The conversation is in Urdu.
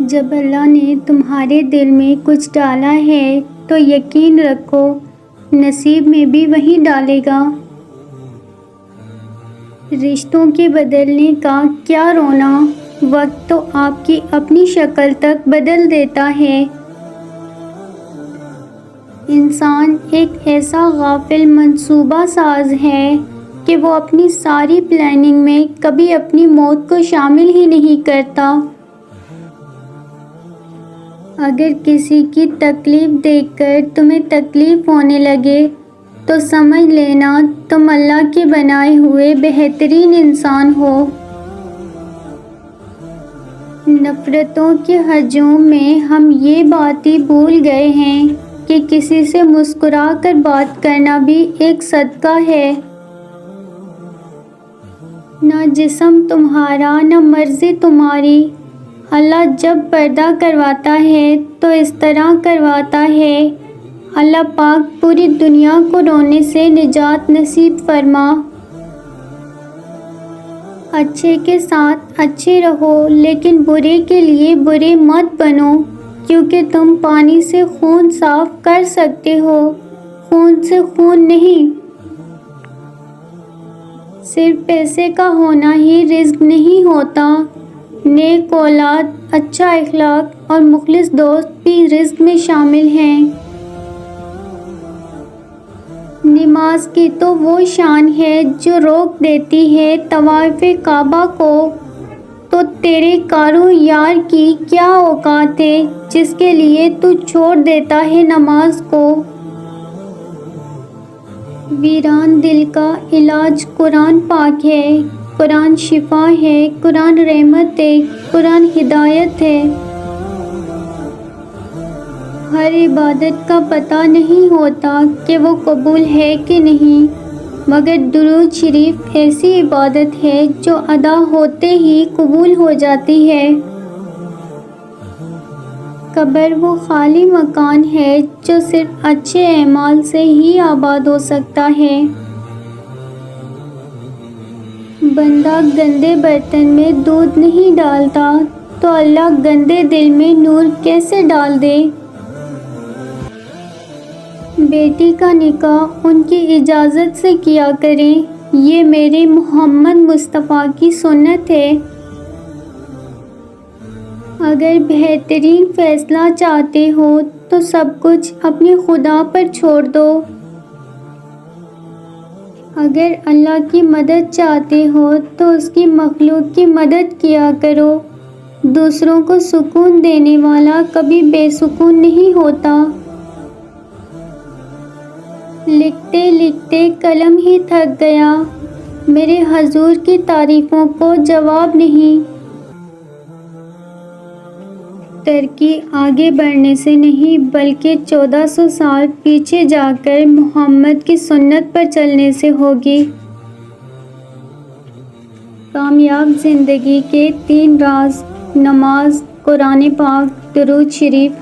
جب اللہ نے تمہارے دل میں کچھ ڈالا ہے تو یقین رکھو نصیب میں بھی وہی ڈالے گا۔ رشتوں کے بدلنے کا کیا رونا، وقت تو آپ کی اپنی شکل تک بدل دیتا ہے۔ انسان ایک ایسا غافل منصوبہ ساز ہے کہ وہ اپنی ساری پلاننگ میں کبھی اپنی موت کو شامل ہی نہیں کرتا۔ اگر کسی کی تکلیف دیکھ کر تمہیں تکلیف ہونے لگے تو سمجھ لینا تم اللہ کے بنائے ہوئے بہترین انسان ہو۔ نفرتوں کے ہجوم میں ہم یہ بات ہی بھول گئے ہیں کہ کسی سے مسکرا کر بات کرنا بھی ایک صدقہ ہے۔ نہ جسم تمہارا نہ مرضی تمہاری، اللہ جب پردہ کرواتا ہے تو اس طرح کرواتا ہے۔ اللہ پاک پوری دنیا کو رونے سے نجات نصیب فرما۔ اچھے کے ساتھ اچھے رہو لیکن برے کے لیے برے مت بنو، کیونکہ تم پانی سے خون صاف کر سکتے ہو، خون سے خون نہیں۔ صرف پیسے کا ہونا ہی رزق نہیں ہوتا، نیک اولاد، اچھا اخلاق اور مخلص دوست بھی رزق میں شامل ہیں۔ نماز کی تو وہ شان ہے جو روک دیتی ہے طواف کعبہ کو، تو تیرے کارو یار کی کیا اوقات ہے جس کے لیے تو چھوڑ دیتا ہے نماز کو۔ ویران دل کا علاج قرآن پاک ہے، قرآن شفا ہے، قرآن رحمت ہے، قرآن ہدایت ہے۔ ہر عبادت کا پتہ نہیں ہوتا کہ وہ قبول ہے کہ نہیں، مگر درود شریف ایسی عبادت ہے جو ادا ہوتے ہی قبول ہو جاتی ہے۔ قبر وہ خالی مکان ہے جو صرف اچھے اعمال سے ہی آباد ہو سکتا ہے۔ بندہ گندے برتن میں دودھ نہیں ڈالتا تو اللہ گندے دل میں نور کیسے ڈال دے۔ بیٹی کا نکاح ان کی اجازت سے کیا کریں، یہ میرے محمد مصطفیٰ کی سنت ہے۔ اگر بہترین فیصلہ چاہتے ہو تو سب کچھ اپنے خدا پر چھوڑ دو۔ اگر اللہ کی مدد چاہتے ہو تو اس کی مخلوق کی مدد کیا کرو۔ دوسروں کو سکون دینے والا کبھی بے سکون نہیں ہوتا۔ لکھتے لکھتے قلم ہی تھک گیا، میرے حضور کی تعریفوں کو جواب نہیں۔ ترقی آگے بڑھنے سے نہیں بلکہ 1400 سال پیچھے جا کر محمد کی سنت پر چلنے سے ہوگی۔ کامیاب زندگی کے 3 راز: نماز، قرآن پاک، درود شریف،